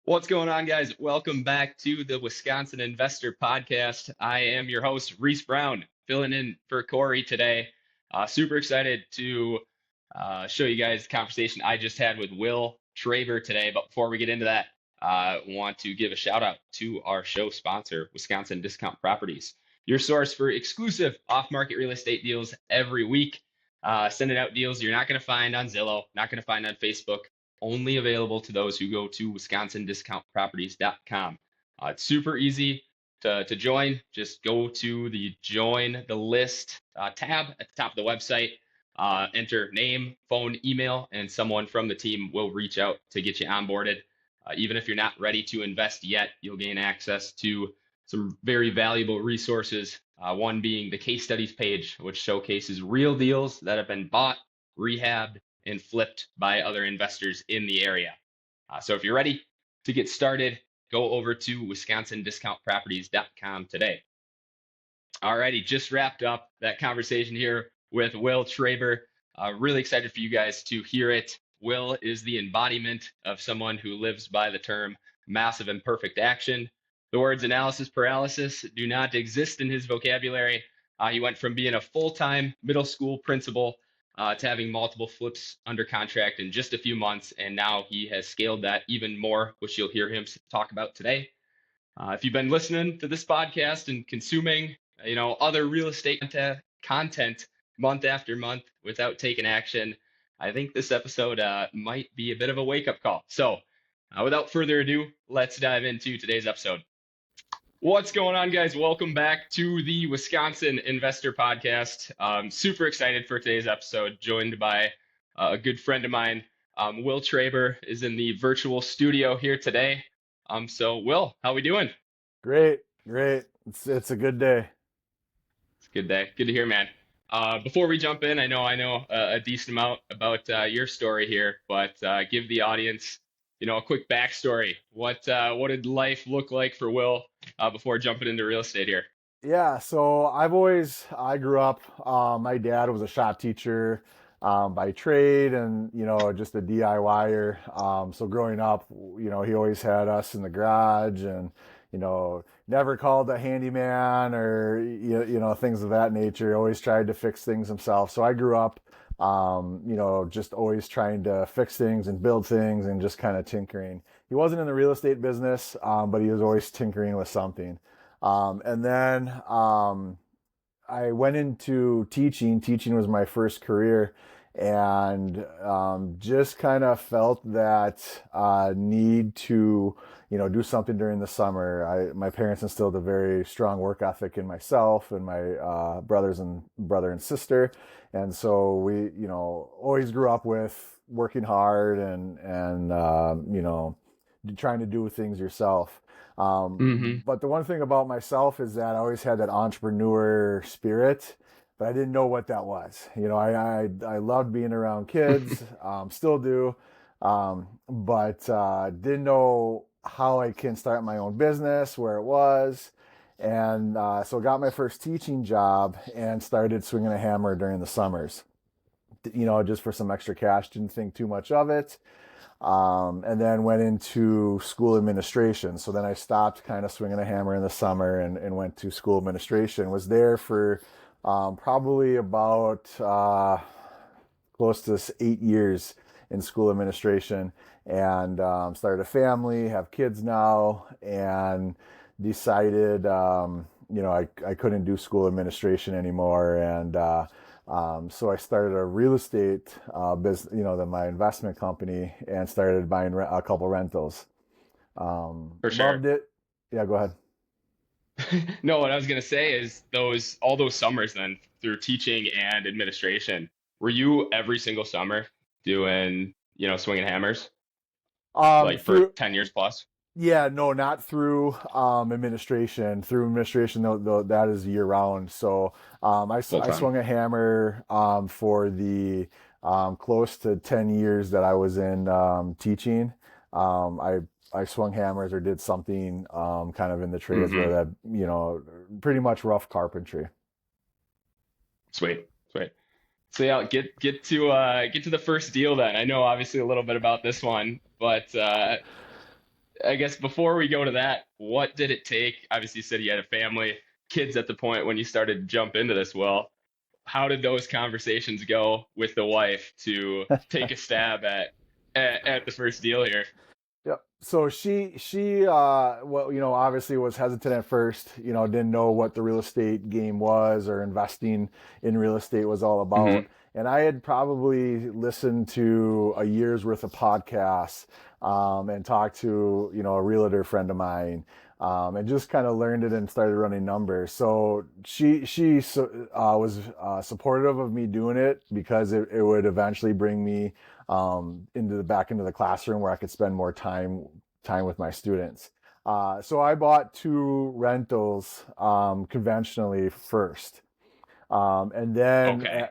What's going on, guys? Welcome back to the Wisconsin Investor Podcast. I am your host, Reese Brown, filling in for Corey today. Super excited to show you guys the conversation I just had with Will Traber today. But before we get into that, I want to give a shout out to our show sponsor, Wisconsin Discount Properties, your source for exclusive off-market real estate deals every week. Sending out deals you're not going to find on Zillow, not going to find on Facebook, only available to those who go to wisconsindiscountproperties.com. It's super easy to join. Just go to the join the list tab at the top of the website, enter name, phone, email, and someone from the team will reach out to get you onboarded. Even if you're not ready to invest yet, you'll gain access to some very valuable resources. One being the case studies page, which showcases real deals that have been bought, rehabbed, and flipped by other investors in the area. So if you're ready to get started, go over to wisconsindiscountproperties.com today. Alrighty, just wrapped up that conversation here with Will Traber. Really excited for you guys to hear it. Will is the embodiment of someone who lives by the term massive imperfect action. The words analysis paralysis do not exist in his vocabulary. He went from being a full-time middle school principal to having multiple flips under contract in just a few months, and now he has scaled that even more, which you'll hear him talk about today. If you've been listening to this podcast and consuming, other real estate content month after month without taking action, I think this episode might be a bit of a wake-up call. So, without further ado, let's dive into today's episode. What's going on, guys? Welcome back to the Wisconsin Investor Podcast. Super excited for today's episode, joined by a good friend of mine. Will Traber is in the virtual studio here today. So, Will, how we doing? Great. It's a good day. It's a good day. Good to hear, man. Before we jump in, I know a decent amount about your story here, but give the audience, a quick backstory. What did life look like for Will before jumping into real estate here? Yeah, so I grew up, my dad was a shop teacher by trade and, just a DIYer. So growing up, he always had us in the garage and, never called a handyman or, things of that nature. He always tried to fix things himself. So I grew up, just always trying to fix things and build things and just kind of tinkering. He wasn't in the real estate business, but he was always tinkering with something. And then I went into teaching. Teaching was my first career, and just kind of felt that need to, do something during the summer. My parents instilled a very strong work ethic in myself and my brother and sister, and so we, always grew up with working hard and trying to do things yourself. Mm-hmm. But the one thing about myself is that I always had that entrepreneur spirit, but I didn't know what that was. I loved being around kids, still do, but didn't know how I can start my own business, where it was. And so got my first teaching job and started swinging a hammer during the summers, just for some extra cash. Didn't think too much of it. And then went into school administration. So then I stopped kind of swinging a hammer in the summer and went to school administration. Was there for probably about close to 8 years in school administration, and started a family, have kids now, and decided I couldn't do school administration anymore, and so I started a real estate business, my investment company, and started buying a couple rentals. For sure. Loved it. Yeah, go ahead. No, what I was gonna say is all those summers then through teaching and administration, were you every single summer doing, swinging hammers like for Through 10 years plus? Yeah, no, not through administration. Through administration, though, that is year round. So Full I time. swung a hammer for the close to 10 years that I was in teaching. I swung hammers or did something kind of in the trades Mm-hmm. where that, pretty much rough carpentry. Sweet, sweet. So yeah, get to the first deal then. I know obviously a little bit about this one, but I guess before we go to that, what did it take? Obviously, you said you had a family, kids at the point when you started to jump into this. Well, how did those conversations go with the wife to take a stab at the first deal here? Yep. So well, obviously was hesitant at first, didn't know what the real estate game was or investing in real estate was all Hmm. about. And I had probably listened to a year's worth of podcasts, and talked to, a realtor friend of mine, and just kind of learned it and started running numbers. So was supportive of me doing it because it would eventually bring me back into the classroom where I could spend more time with my students. So I bought two rentals, conventionally first, and then Okay.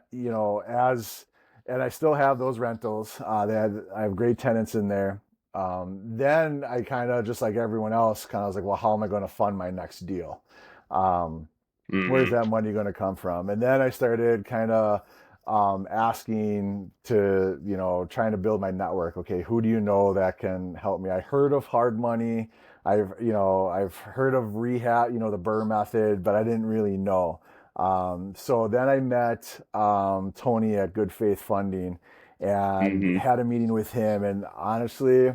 as and I still have those rentals. I have great tenants in there. Then I kind of, just like everyone else, kind of was like, well, how am I going to fund my next deal? Um, where's Hmm. that money going to come from? And then I started kind of asking to, trying to build my network. Okay, who do you know that can help me? I heard of hard money. I've heard of rehab, the Burr method, but I didn't really know. So then I met Tony at Good Faith Funding and Hmm. had a meeting with him. And honestly,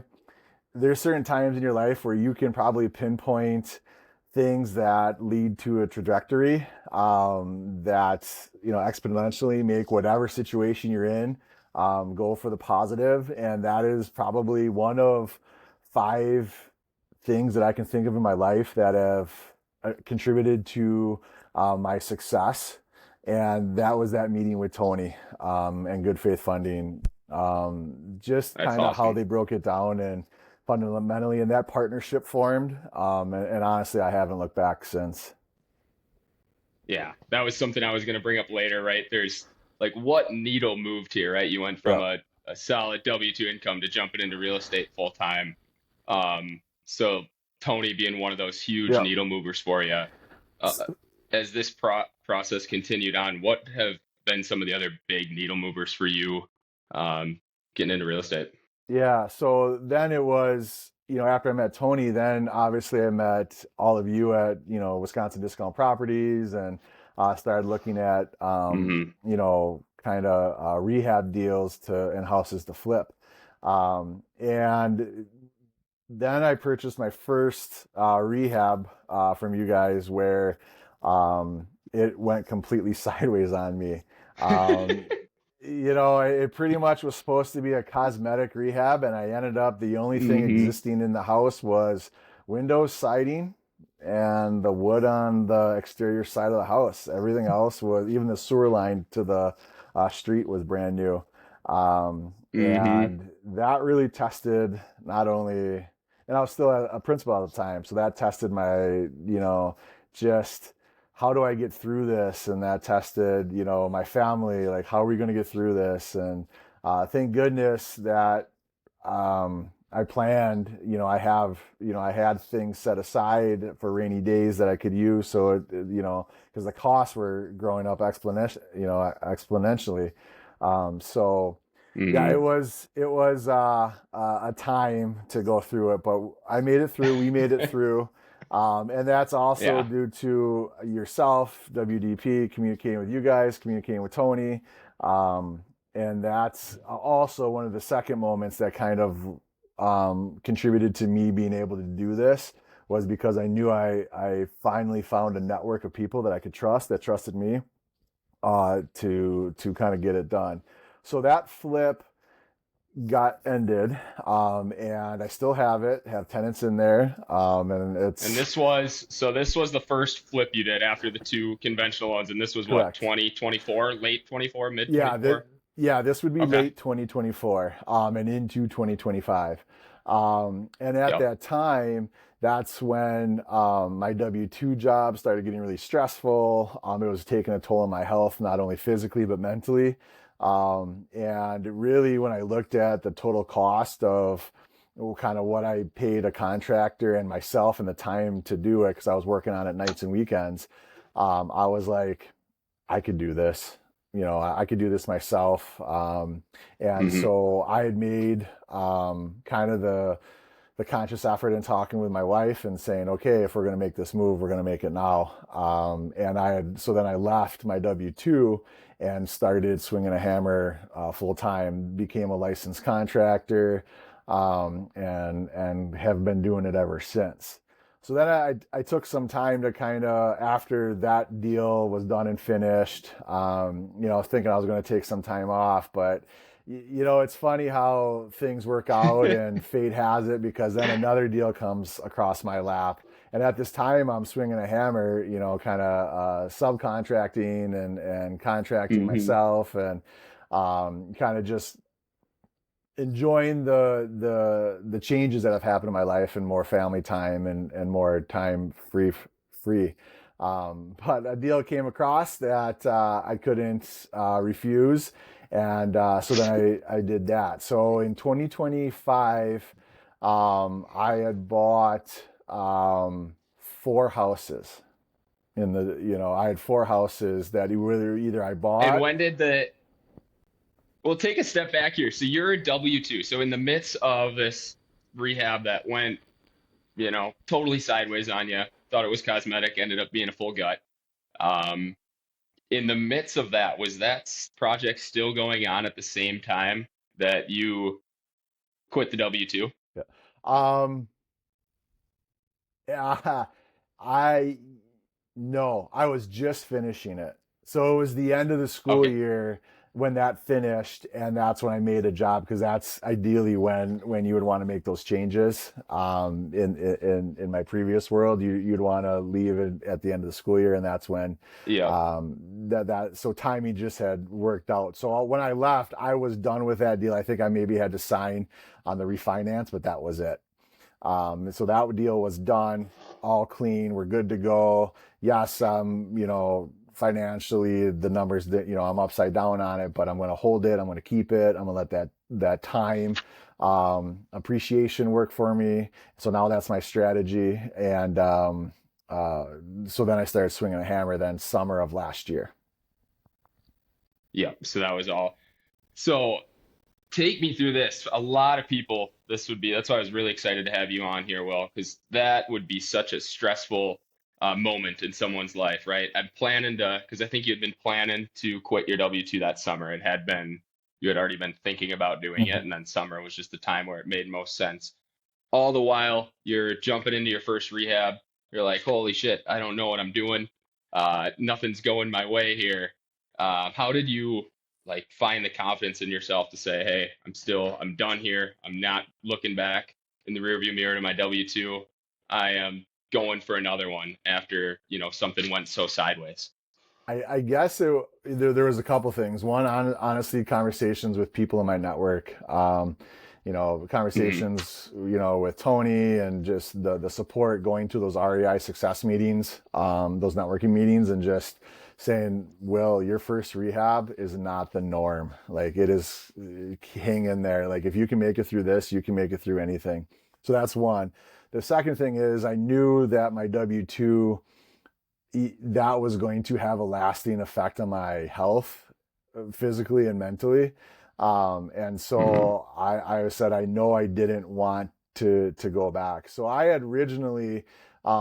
there's certain times in your life where you can probably pinpoint things that lead to a trajectory, that exponentially make whatever situation you're in, go for the positive. And that is probably one of five things that I can think of in my life that have contributed to my success. And that was that meeting with Tony, and Good Faith Funding. Just That's kind of how awesome. they broke it down and fundamentally, and that partnership formed. And honestly, I haven't looked back since. Yeah, that was something I was going to bring up later, right? There's like what needle moved here, right? You went from Yep. a solid W-2 income to jumping into real estate full time. So Tony being one of those huge Yep. needle movers for you. As this process continued on, what have been some of the other big needle movers for you, getting into real estate? Yeah. So then it was, after I met Tony, then obviously I met all of you at, Wisconsin Discount Properties, and started looking at, Hmm. kind of rehab deals and houses to flip. And then I purchased my first rehab from you guys, where it went completely sideways on me. Um, it pretty much was supposed to be a cosmetic rehab, and I ended up, the only thing Hmm. existing in the house was windows, siding, and the wood on the exterior side of the house. Everything else was, even the sewer line to the street was brand new. Hmm. And that really tested, not only, and I was still a principal at the time, so that tested my, just how do I get through this? And that tested, my family, like, how are we going to get through this? And thank goodness that I planned, I had things set aside for rainy days that I could use. So, because the costs were growing up exponentially. So, yeah, Hmm. it was a time to go through it, but I made it through. We made it through. And that's also Yeah, due to yourself, WDP, communicating with you guys, communicating with Tony. And that's also one of the second moments that kind of contributed to me being able to do this, was because I knew I finally found a network of people that I could trust, that trusted me, to kind of get it done. So that flip got ended, and I still have tenants in there, and and it's this was the first flip you did after the two conventional ones, and this was what, correct. 2024, late 24, mid Yeah, 24? this would be Okay. late 2024, and into 2025. And at Yep. that time, that's when my W-2 job started getting really stressful. It was taking a toll on my health, not only physically but mentally. And really, when I looked at the total cost of kind of what I paid a contractor and myself and the time to do it, because I was working on it nights and weekends, I was like, I could do this. I could do this myself. And Hmm. so I had made kind of the conscious effort in talking with my wife and saying, okay, if we're going to make this move, we're going to make it now. So then I left my W-2 and started swinging a hammer full time, became a licensed contractor, and have been doing it ever since. So then I took some time to kind of, after that deal was done and finished, thinking I was going to take some time off, but it's funny how things work out and fate has it, because then another deal comes across my lap. And at this time, I'm swinging a hammer, kind of subcontracting and contracting Hmm. myself, and kind of just enjoying the changes that have happened in my life, and more family time and more time free. But a deal came across that I couldn't refuse, and so then I did that. So in 2025, I had bought four houses. I had four houses that either I And bought. when did the We'll take a step back here. So you're a W-2. So in the midst of this rehab that went, totally sideways on you, thought it was cosmetic, ended up being a full gut. Um, in the midst of that, was that project still going on at the same time that you quit the W-2? Yeah. Um, Yeah, I no, I was just finishing it. So it was the end of the school Okay. year when that finished, and that's when I made a job, because that's ideally when you would want to make those changes. In my previous world, you'd want to leave it at the end of the school year, and that's when Yeah. that so timing just had worked out. So when I left, I was done with that deal. I think I maybe had to sign on the refinance, but that was it. So that deal was done, all clean. We're good to go. Yes, financially the numbers that I'm upside down on it, but I'm going to hold it. I'm going to keep it. I'm going to let that time appreciation work for me. So now that's my strategy. And uh, so then I started swinging a hammer. Then summer of last year. Yeah. So that was all. So take me through this. A lot of people, that's why I was really excited to have you on here, Will, because that would be such a stressful moment in someone's life, right? I'm planning because I think you had been planning to quit your W-2 that summer. You had already been thinking about doing it, Mhm. and then summer was just the time where it made most sense. All the while, you're jumping into your first rehab. You're like, holy shit, I don't know what I'm doing. Nothing's going my way here. How did you find the confidence in yourself to say, hey, I'm done here. I'm not looking back in the rearview mirror to my W-2. I am going for another one after, something went so sideways. I guess there was a couple things. One, honestly, conversations with people in my network. Hmm. Conversations, with Tony, and just the support, going to those REI success meetings, those networking meetings, and just saying, "Will, your first rehab is not the norm. Like, it is, hang in there. Like, if you can make it through this, you can make it through anything." So that's one. The second thing is, I knew that my W-2, that was going to have a lasting effect on my health, physically and mentally. And Hmm. so I said, I know I didn't want to go back. So I had originally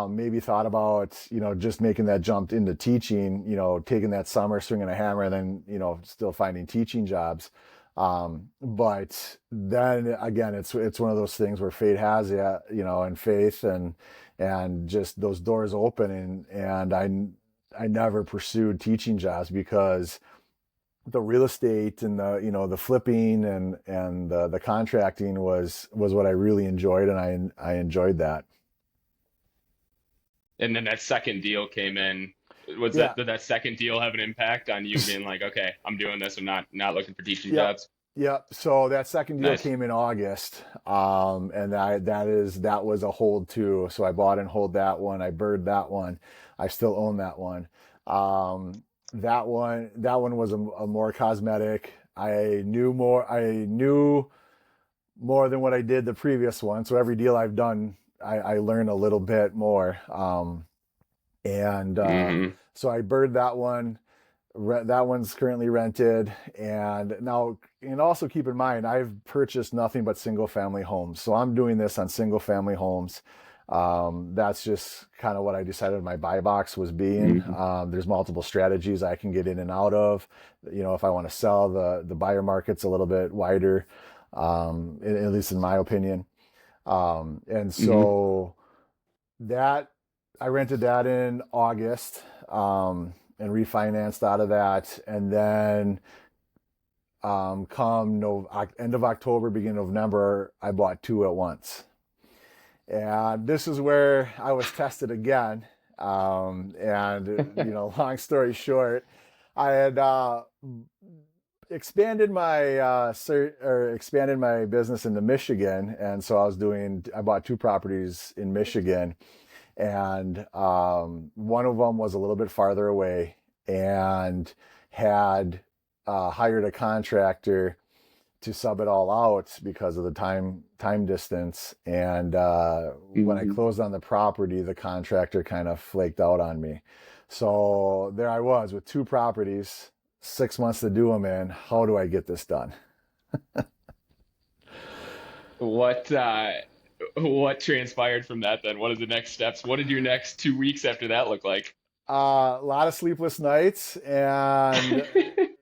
maybe thought about, just making that jump into teaching, taking that summer, swinging a hammer, and then, still finding teaching jobs. But then again, it's one of those things where fate has you, and faith, and just those doors open, and I never pursued teaching jobs, because the real estate and the flipping and the contracting was what I really enjoyed, and I enjoyed that. And then that second deal came in. Yeah. Did that second deal have an impact on you being like, okay, I'm doing this. I'm not looking for teaching Yep. jobs. Yep. So that second deal Nice. came in August. And that was a hold too. So I bought and hold that one. I bird that one. I still own that one. That one was a more cosmetic. I knew more than what I did the previous one. So every deal I've done, I learn a little bit more. And Hmm. so I bird that one. that one's currently rented. And now, and also keep in mind, I've purchased nothing but single family homes. So I'm doing this on single family homes. That's just kind of what I decided my buy box was being. Mhm. There's multiple strategies I can get in and out of. If I want to sell, the buyer market's a little bit wider, at least in my opinion. And Mhm. so that I rented that in August, and refinanced out of that. And then come end of October, beginning of November, I bought two at once. And this is where I was tested again. Long story short, I had expanded my business into Michigan, and so I bought two properties in Michigan, and one of them was a little bit farther away, and had hired a contractor to sub it all out because of the time distance. And when I Mhm. closed on the property, the contractor kind of flaked out on me. So there I was with two properties, 6 months to do them in. How do I get this done? What what transpired from that then? What are the next steps? What did your next 2 weeks after that look like? A lot of sleepless nights, and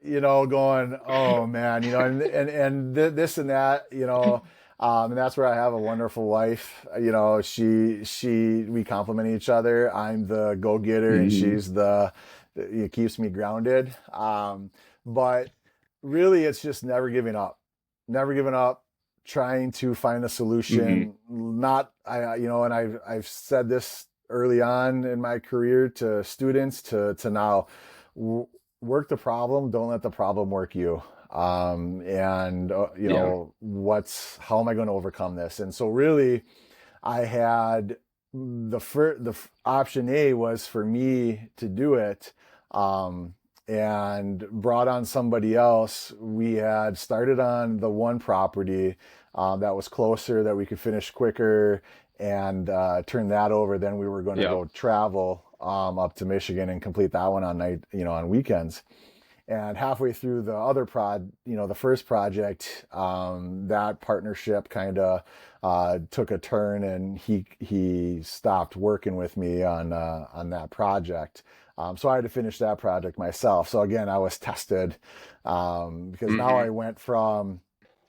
going, oh man, this and that, and that's where I have a wonderful wife. We complement each other. I'm the go-getter, and Mhm. she's it keeps me grounded. But really, it's just never giving up, trying to find a Mhm. solution. Not, and I've said this early on in my career to students, to now, work the problem, don't let the problem work you. And Yeah. how am I going to overcome this? And so really, I had option A was for me to do it, um, and brought on somebody else. We had started on the one property that was closer, that we could finish quicker, and turn that over. Then we were going to Yeah. go travel up to Michigan and complete that one on weekends. And halfway through the first project, that partnership kind of took a turn, and he stopped working with me on that project. So I had to finish that project myself. So again, I was tested, because now Mhm. I went from,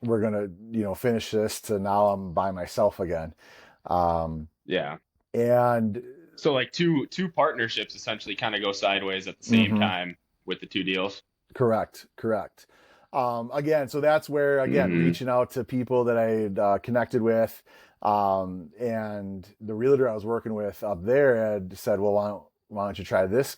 we're gonna finish this, to now I'm by myself again. Um, Yeah. and So like two partnerships essentially kind of go sideways at the same mhm. time with the two deals. Correct. Again, so that's where, again, Mhm. reaching out to people that I had connected with, and the realtor I was working with up there had said, "Well, why don't you try this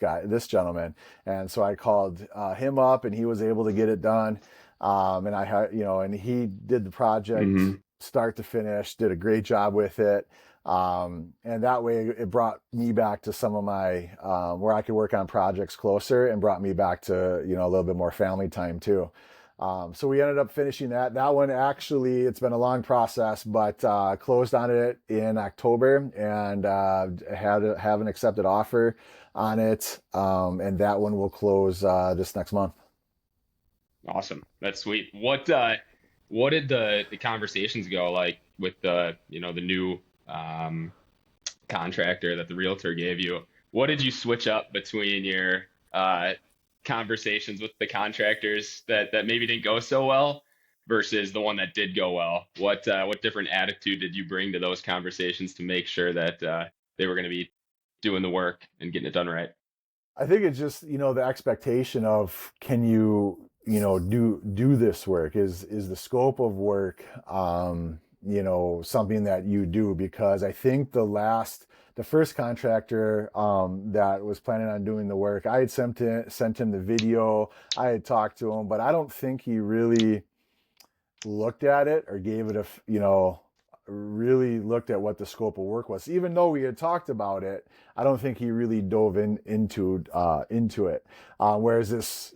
gentleman?" And so I called him up, and he was able to get it done. And I had, and he did the project Mhm. start to finish, did a great job with it. And that way it brought me back to some of my, where I could work on projects closer, and brought me back to, a little bit more family time too. So we ended up finishing that one. Actually, it's been a long process, but closed on it in October, and have an accepted offer on it. And that one will close this next month. Awesome. That's sweet. What did the conversations go like with the new um contractor that the realtor gave you? What did you switch up between your uh conversations with the contractors that maybe didn't go so well versus the one that did go well? What different attitude did you bring to those conversations to make sure that they were going to be doing the work and getting it done right? I think it's just, the expectation of, can you, do this work? Is the scope of work, something that you do? Because I think the first contractor that was planning on doing the work, I had sent him the video. I had talked to him, but I don't think he really looked at it, or gave it really looked at what the scope of work was. Even though we had talked about it, I don't think he really dove into it. Whereas this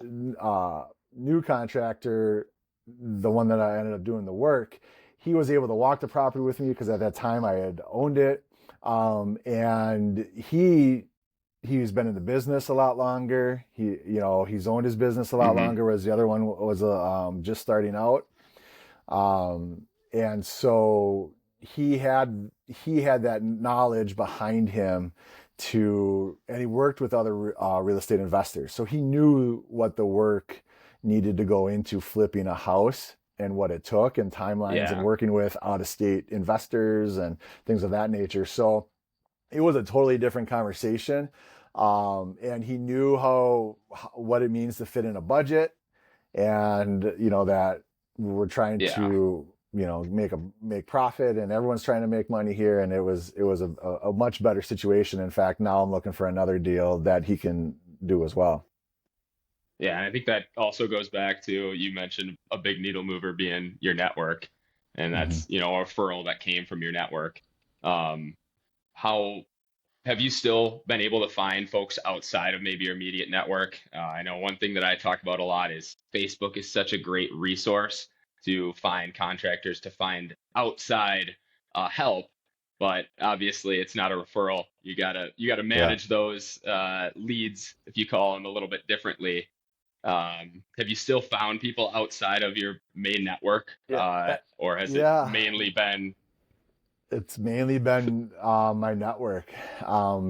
new contractor, the one that I ended up doing the work, he was able to walk the property with me, because at that time I had owned it. And he he's been in the business a lot longer. He's owned his business a lot Hmm. longer, whereas the other one was just starting out. And so he had that knowledge behind him and he worked with other real estate investors, so he knew what the work needed to go into flipping a house and what it took and timelines and Yeah. working with out of state investors and things of that nature. So it was a totally different conversation. And he knew what it means to fit in a budget, and that we're trying Yeah. to make profit, and everyone's trying to make money here, and it was a much better situation. In fact, now I'm looking for another deal that he can do as well. Yeah, and I think that also goes back to you mentioned a big needle mover being your network, and Hmm. that's, a referral that came from your network. Um, how have you still been able to find folks outside of maybe your immediate network? I know one thing that I talk about a lot is Facebook is such a great resource to find contractors, to find outside help, but obviously it's not a referral. You gotta Yeah. manage those leads, if you call them, a little bit differently. Have you still found people outside of your main network, Yeah. or has it Yeah. mainly been? It's mainly been my network,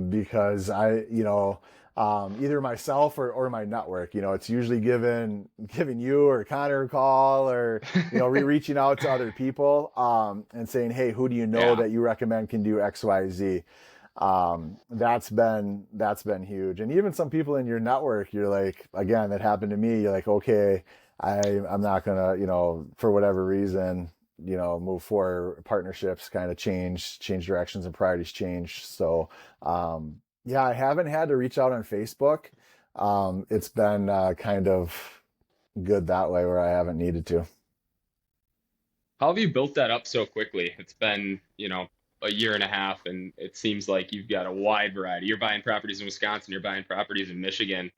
because either myself or my network. It's usually giving you or Connor a call, or reaching out to other people, and saying, hey, who do you know Yeah, that you recommend can do XYZ? That's been huge. And even some people in your network, you're like, again, that happened to me. You're like, okay, I'm not gonna, for whatever reason, move forward. Partnerships kind of change directions, and priorities change. So yeah, I haven't had to reach out on Facebook. It's been kind of good that way, where I haven't needed to. how have you built that up so quickly? It's been, a year and a half, and it seems like you've got a wide variety. You're buying properties in Wisconsin, you're buying properties in Michigan.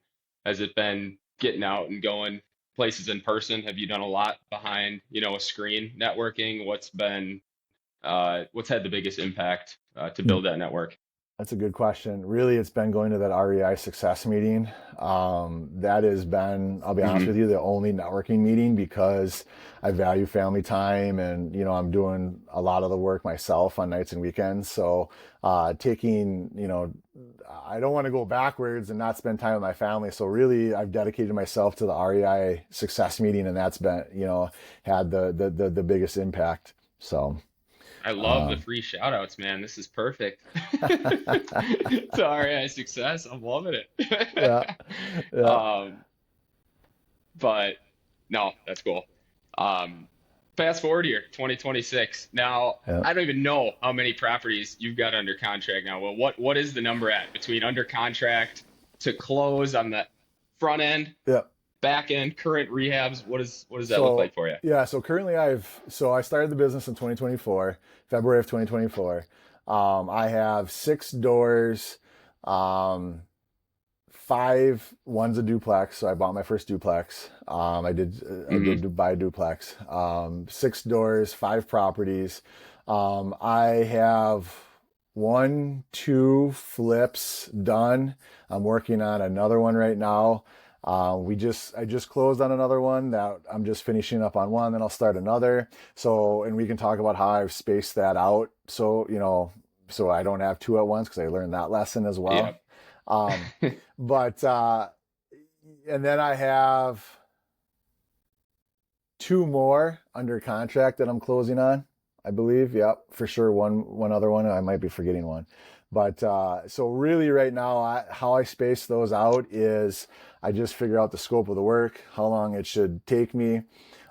Has it been getting out and going places in person? Have you done a lot behind, a screen networking? What's had the biggest impact to build that network? That's a good question. Really, it's been going to that REI success meeting. That has been, I'll be honest with Hmm. you, the only networking meeting, because I value family time, and, I'm doing a lot of the work myself on nights and weekends. So, I don't want to go backwards and not spend time with my family. So really, I've dedicated myself to the REI success meeting, and that's been, had the biggest impact. So, I love the um, free shout outs, man. This is perfect. Sorry, success. I'm loving yeah, it. yeah, um, but no, that's cool. Um, Fast forward here, 2026. Now, yeah. I don't even know how many properties you've got under contract now. Well, what is the number at between under contract to close on the front end, Yeah. back end, current rehabs? What does that look So like for you? yeah, so currently I started the business in 2024, February of 2024. I have 6 doors, um, one's a duplex. So I bought my first duplex. I did buy a duplex. 6 doors, 5 properties. I have 2 flips done. I'm working on another one right now. I just closed on another one that I'm just finishing up on one, then I'll start another. So, and we can talk about how I've spaced that out. So I don't have two at once, because I learned that lesson as well. Yep. Um, but and then I have 2 more under contract that I'm closing on, I believe. Yep, for sure. One other one. I might be forgetting one. But so really, right now, how I space those out is I just figure out the scope of the work, how long it should take me,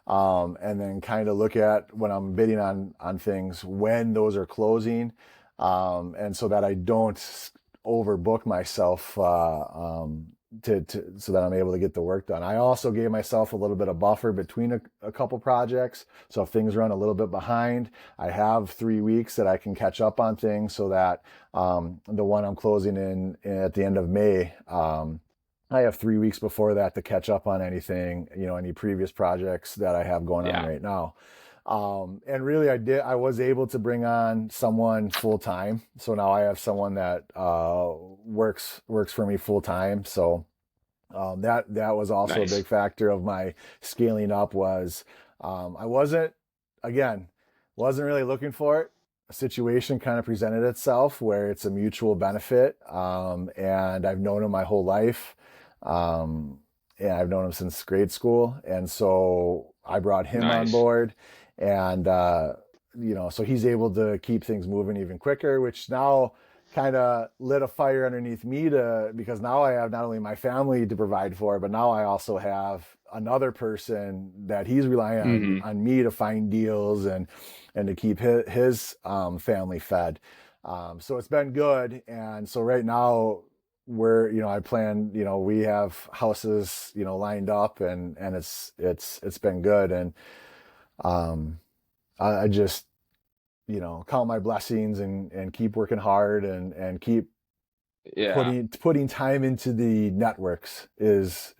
and then kind of look at when I'm bidding on things, when those are closing, and so that I don't overbook myself, so that I'm able to get the work done. I also gave myself a little bit of buffer between a couple projects. So if things run a little bit behind, I have 3 weeks that I can catch up on things, so that the one I'm closing in at the end of May, I have 3 weeks before that to catch up on anything, any previous projects that I have going on Yeah. right now. And really I was able to bring on someone full time. So now I have someone that works for me full time. So that was also a Nice. big factor of my scaling up was I again wasn't really looking for it. A situation kind of presented itself where it's a mutual benefit, and I've known him my whole life, um, and I've known him since grade school, and so I brought him on Nice. board, and so he's able to keep things moving even quicker, which now kind of lit a fire underneath me because now I have not only my family to provide for, but now I also have another person that he's relying Hmm. on me to find deals and to keep his family fed. So it's been good. And so right now I plan, we have houses, lined up and it's been good. And um, I just, count my blessings and keep working hard and keep Yeah. putting time into the networks is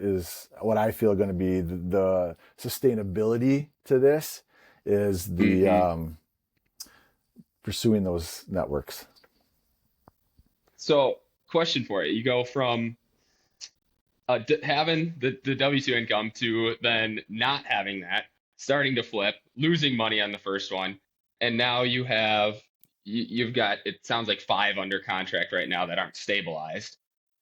what I feel going to be the sustainability to this is the Hmm. pursuing those networks. So, question for you. You go from having the W-2 income to then not having that, starting to flip, losing money on the first one, and now you've got, it sounds like five under contract right now that aren't stabilized,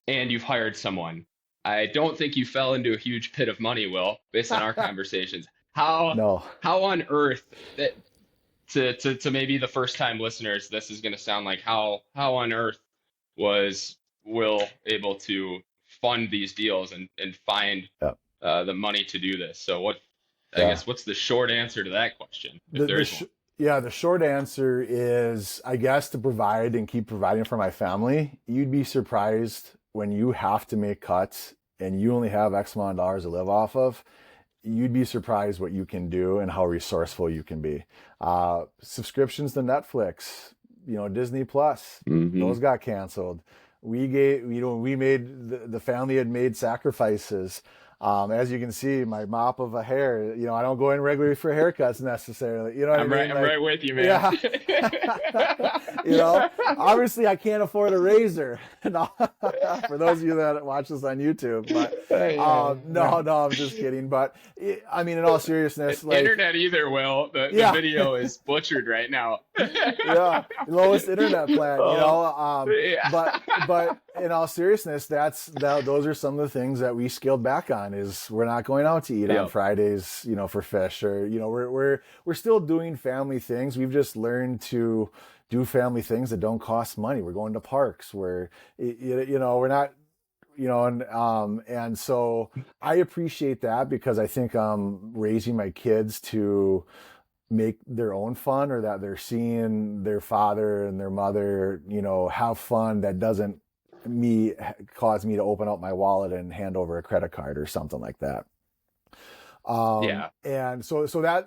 and you've hired someone. I don't think you fell into a huge pit of money, Will, based on our conversations. How No, how on earth that to maybe the first time listeners, this is going to sound like how on earth was Will able to fund these deals and find yeah, the money to do this? So what, I yeah. guess, what's the short answer to that question, if The there the is sh- one? yeah, the short answer is I guess to provide and keep providing for my family. You'd be surprised when you have to make cuts and you only have X amount of dollars to live off of. You'd be surprised what you can do and how resourceful you can be. Subscriptions to Netflix, Disney Plus, Hmm. those got canceled. We made the family had made sacrifices. As you can see, my mop of a hair, I don't go in regularly for haircuts necessarily. You know what I I'm right. mean? I'm Like, right with you, man. yeah, you know, obviously I can't afford a razor. For those of you that watch this on YouTube, but Yeah. no, I'm just kidding. But I mean, in all seriousness, like, Internet either, Will. The yeah, video is butchered right now. yeah, lowest internet plan, Oh, yeah. but in all seriousness, those are some of the things that we scaled back on. Is we're not going out to eat on Yep. Fridays, for fish, or we're still doing family things. We've just learned to do family things that don't cost money. We're going to parks where we're not, and so I appreciate that because I think I'm raising my kids to make their own fun, or that they're seeing their father and their mother, have fun that doesn't me cause me to open up my wallet and hand over a credit card or something like that. Yeah. And so that,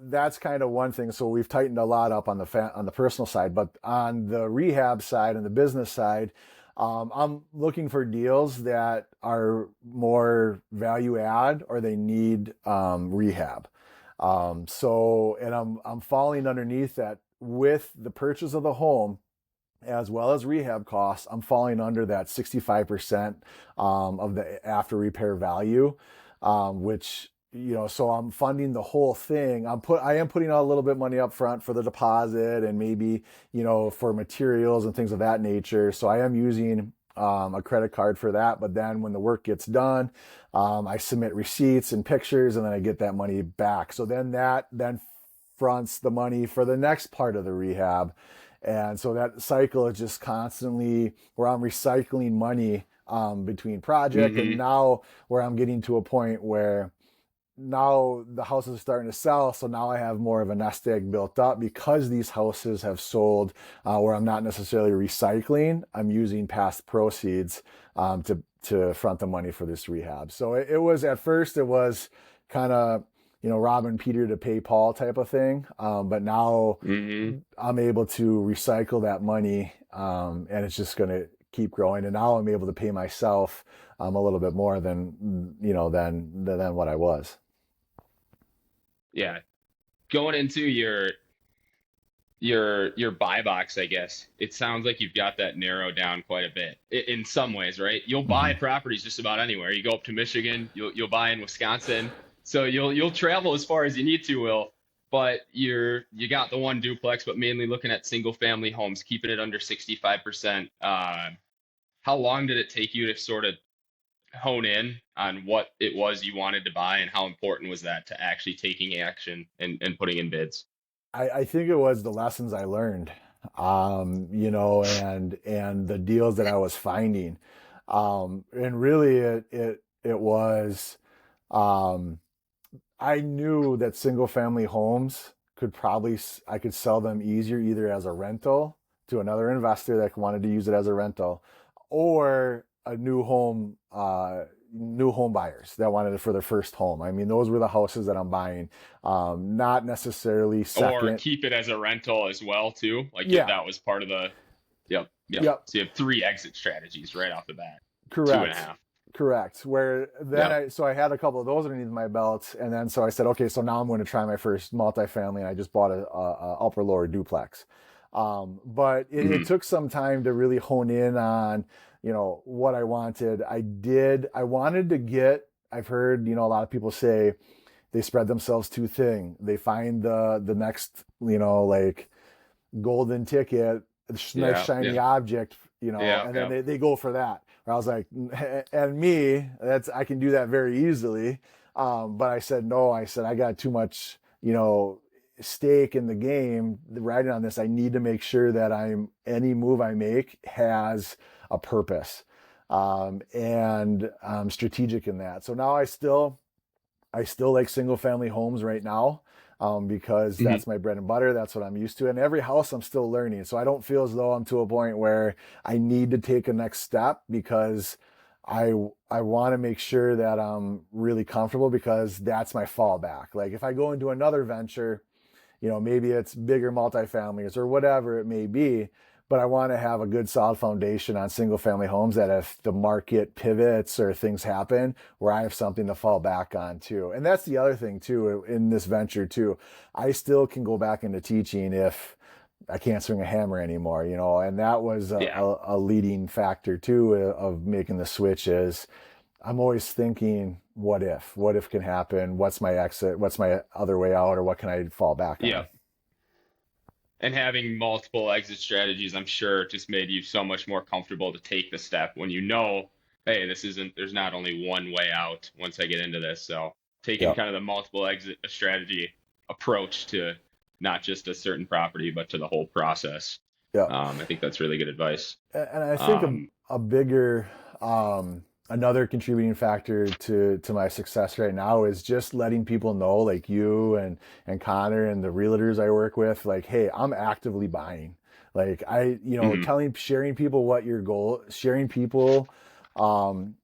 that's kind of one thing. So we've tightened a lot up on on the personal side, but on the rehab side and the business side, I'm looking for deals that are more value add or they need rehab. And I'm falling underneath that with the purchase of the home as well as rehab costs. I'm falling under that 65% of the after repair value, which, so I'm funding the whole thing. I am putting out a little bit of money up front for the deposit and maybe, for materials and things of that nature. So I am using a credit card for that. But then when the work gets done, I submit receipts and pictures and then I get that money back. So then that then fronts the money for the next part of the rehab. And so that cycle is just constantly where I'm recycling money between project, and Hmm. now where I'm getting to a point where now the houses are starting to sell. So now I have more of a nest egg built up because these houses have sold, where I'm not necessarily recycling. I'm using past proceeds to front the money for this rehab. So it was, at first it was kind of, robbing Peter to pay Paul type of thing. But now Hmm. I'm able to recycle that money, and it's just going to keep growing. And now I'm able to pay myself a little bit more than what I was. Yeah. going into your buy box, I guess, it sounds like you've got that narrowed down quite a bit in some ways, right? You'll buy Mhm. properties just about anywhere. You go up to Michigan, you'll buy in Wisconsin. So you'll travel as far as you need to, Will, but you got the one duplex, but mainly looking at single family homes, keeping it under 65%. How long did it take you to sort of hone in on what it was you wanted to buy, and how important was that to actually taking action and putting in bids? I think it was the lessons I learned, and the deals that I was finding. And really it was, um, I knew that single family homes I could sell them easier either as a rental to another investor that wanted to use it as a rental, or a new home buyers that wanted it for their first home. I mean, those were the houses that I'm buying. Not necessarily Or second. keep it as a rental as well too. Like Yeah. that was part of the yep, yep. Yep. So you have three exit strategies right off the bat. Two and a Correct. half. Correct. Where then Yep. so I had a couple of those underneath my belt, and then so I said, okay, so now I'm going to try my first multifamily, and I just bought a upper lower duplex. But it Hmm. took some time to really hone in on, what I wanted. I wanted to get. I've heard, a lot of people say they spread themselves too thin. They find the next, like golden ticket, nice Yeah, shiny yeah, object, yeah, and then yeah. they go for that. Where I was like, and me, I can do that very easily. But I said, no, I said, I got too much, stake in the game riding on this. I need to make sure that any move I make has a purpose. And I'm strategic in that. So now I still like single family homes right now, because Hmm. that's my bread and butter. That's what I'm used to. And every house I'm still learning. So I don't feel as though I'm to a point where I need to take a next step, because I I want to make sure that I'm really comfortable, because that's my fallback. Like if I go into another venture, maybe it's bigger multifamilies or whatever it may be, but I want to have a good solid foundation on single family homes, that if the market pivots or things happen, where I have something to fall back on too. And that's the other thing too in this venture too. I still can go back into teaching if I can't swing a hammer anymore, and that was Yeah, a leading factor too of making the switch. Is I'm always thinking, what if can happen? What's my exit? What's my other way out? Or what can I fall back yeah. on? And having multiple exit strategies, I'm sure, just made you so much more comfortable to take the step when you know, hey, there's not only one way out once I get into this. So taking Yep. kind of the multiple exit strategy approach to not just a certain property, but to the whole process. Yep. I think that's really good advice. And I think Um, a bigger, another contributing factor to my success right now is just letting people know, like you and Connor and the realtors I work with, like, hey, I'm actively buying. Like mhm. sharing people what your goal, um,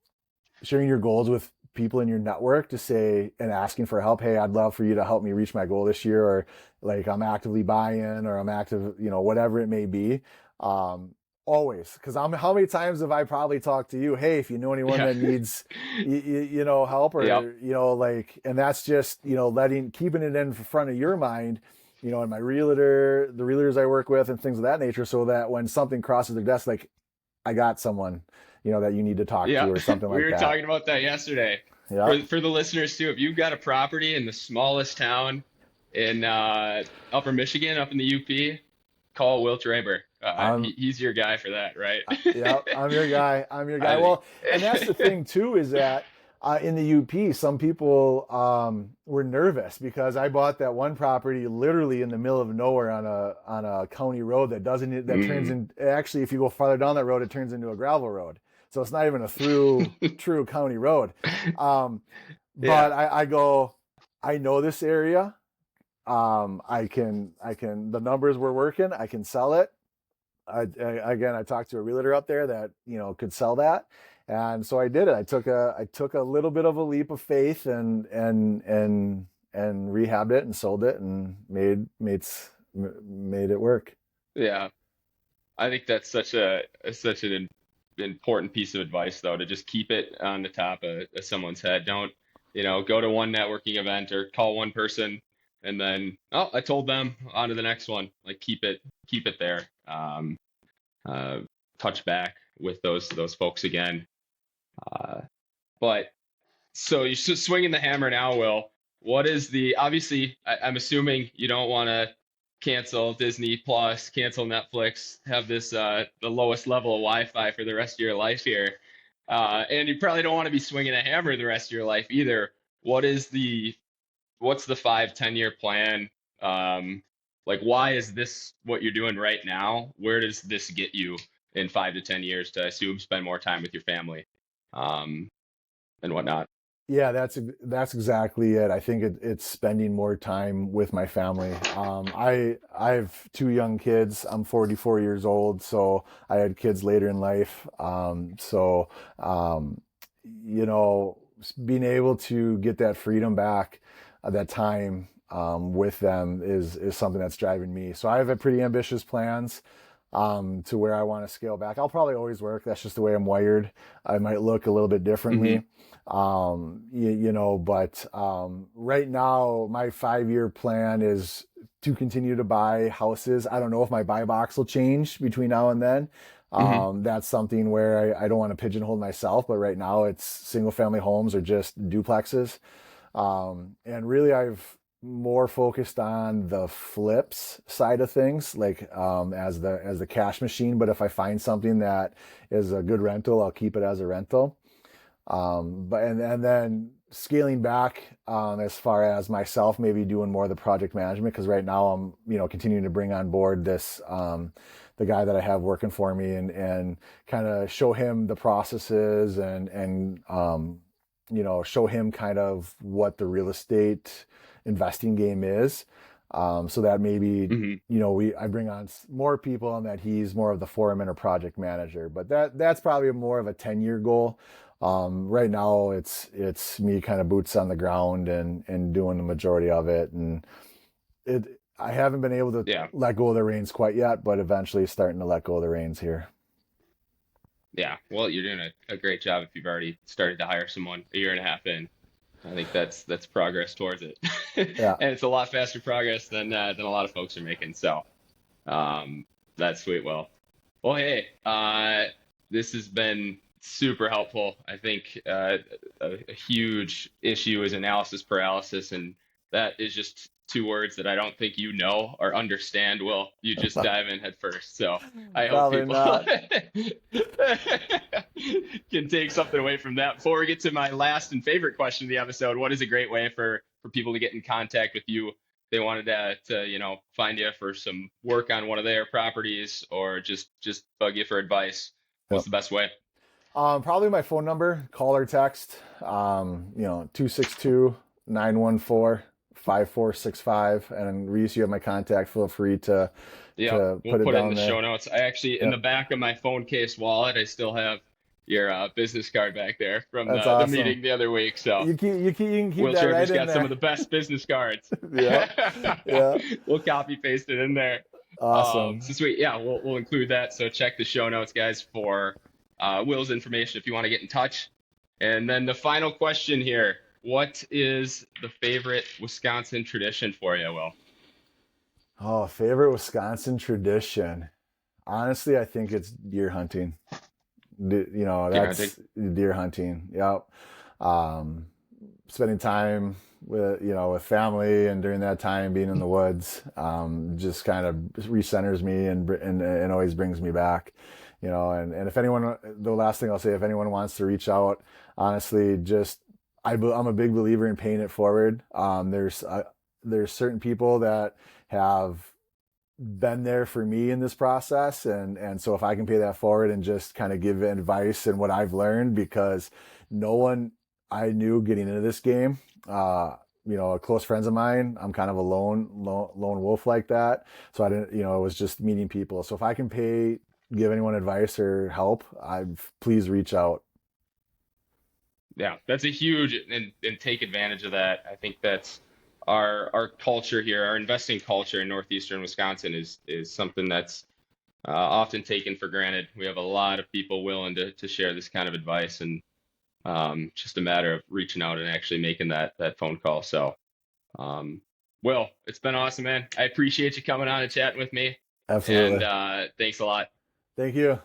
sharing your goals with people in your network, to say, and asking for help. Hey, I'd love for you to help me reach my goal this year, or like I'm actively buying, or I'm active, whatever it may be. Um, Always, because how many times have I probably talked to you? Hey, if you know anyone Yeah. that needs, help, Yep. or like, and that's just keeping it in front of your mind. And the realtors I work with, and things of that nature, so that when something crosses their desk, like I got someone, that you need to talk to, Yeah. or something We like were that. talking about that yesterday. Yeah. For the listeners too, if you've got a property in the smallest town in Upper Michigan, up in the UP, call Will Traber. I'm He's your guy for that, right? yeah, I'm your guy. I'm your guy. I Well, and that's the think. thing too, is that in the UP, some people were nervous, because I bought that one property literally in the middle of nowhere on a county road that turns Mm, in, actually, if you go farther down that road, it turns into a gravel road. So it's not even a through true county road. Um, yeah, but I go, I know this area. The numbers were working. I can sell it. Again, I talked to a realtor up there that could sell that, and so I did it. I took a little bit of a leap of faith, and rehabbed it and sold it, and made it work. yeah. I think that's such an important piece of advice, though, to just keep it on the top of someone's head. Don't, go to one networking event or call one person and then oh, I told them on to the next one. Like keep it there. Uh, touch back with those folks again. But so you're just swinging the hammer now, Will. What is the obviously? I'm assuming you don't want to cancel Disney Plus, cancel Netflix, have this the lowest level of Wi-Fi for the rest of your life here, and you probably don't want to be swinging a hammer the rest of your life either. What is the what's the 5, 10 year plan? Um, like, why is this what you're doing right now? Where does this get you in 5 to 10 years to assume spend more time with your family, um, and whatnot? Yeah, that's exactly it. I think it's spending more time with my family. I have two young kids. I'm 44 years old, so I had kids later in life. Um, you know, being able to get that freedom back, that time with them is something that's driving me. So I have a pretty ambitious plans to where I want to scale back. I'll probably always work. That's just the way I'm wired. I might look a little bit Hmm. differently, but right now my 5 year plan is to continue to buy houses. I don't know if my buy box will change between now and then. Hmm. That's something where I don't want to pigeonhole myself, but right now it's single family homes or just duplexes. And really, I've more focused on the flips side of things, like as the cash machine. But if I find something that is a good rental, I'll keep it as a rental. And then scaling back as far as myself, maybe doing more of the project management because right now I'm continuing to bring on board this the guy that I have working for me and kind of show him the processes and show him kind of what the real estate investing game is. So that maybe Hmm. I bring on more people and that he's more of the foreman or project manager. But that's probably more of a 10-year goal. Right now it's me kind of boots on the ground and doing the majority of it. And I haven't been able to Yeah. let go of the reins quite yet, but eventually starting to let go of the reins here. Yeah. Well, you're doing a great job if you've already started to hire someone a year and a half in. I think that's progress towards it, Yeah. and it's a lot faster progress than a lot of folks are making. So that's sweet. Well, hey, this has been super helpful. I think a huge issue is analysis paralysis, and that is just two words that I don't think you know or understand. Will you just dive in head first? So I hope Probably people not. can take something away from that. Before we get to my last and favorite question of the episode, what is a great way for people to get in contact with you? They wanted to find you for some work on one of their properties or just bug you for advice. What's Yep. the best way? Probably my phone number, call or text, 262-914-5465. And Reese, you have my contact. Feel free Yeah, to we'll put it put it in down the there. show notes. I actually, in the Yep. back of my phone case wallet, I still have your business card back there from That's the awesome. meeting the other week. So You can keep Will that right Traber's in got some there. of the best business cards. Yeah. Yeah. We'll copy paste it in there. Awesome. So sweet. Yeah, we'll include that. So check the show notes, guys, for Will's information if you want to get in touch. And then the final question here: what is the favorite Wisconsin tradition for you, Will? Oh, favorite Wisconsin tradition. Honestly, I think it's deer hunting. Deer hunting. That's deer hunting. Yep. Um, Spending time with family and during that time being in the woods just kind of recenters me and always brings me back. And if anyone, the last thing I'll say, if anyone wants to reach out, honestly, just I'm a big believer in paying it forward. There's certain people that have been there for me in this process, and so if I can pay that forward and just kind of give advice and what I've learned, because no one I knew getting into this game, close friends of mine, I'm kind of a lone wolf like that, so I didn't, it was just meeting people. So if I can give anyone advice or help, I please reach out. Yeah, that's a huge and take advantage of that. I think that's our culture here, our investing culture in northeastern Wisconsin is something that's often taken for granted. We have a lot of people willing to share this kind of advice, and just a matter of reaching out and actually making that phone call. So um, Will, it's been awesome, man. I appreciate you coming on and chatting with me. And Absolutely. thanks a lot. Thank you.